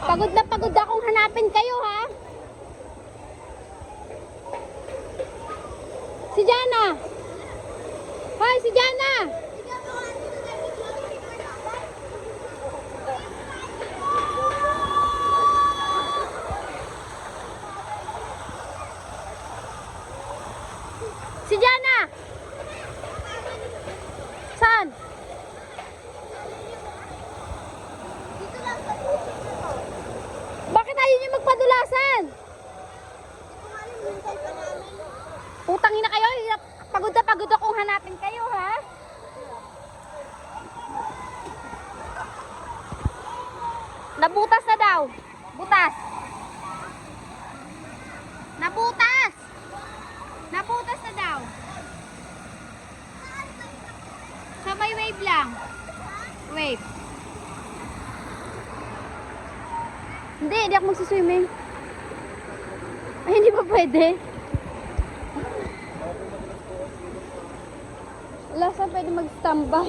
Pagod na akong hanapin kayo, ha? Si Jana! Hoy, si Jana! Si Jana! Saan? Bakit ayaw niyo magpadulasan? Utangin na kayo. Pagod na pagod akong hanapin kayo, ha? Nabutas na daw. Butas. Nabutas. Nabutas na daw. Sa may wave lang. Wave. Hindi ako magsiswimming. Ay, hindi pa pwede. Wala saan pwede mag-standby.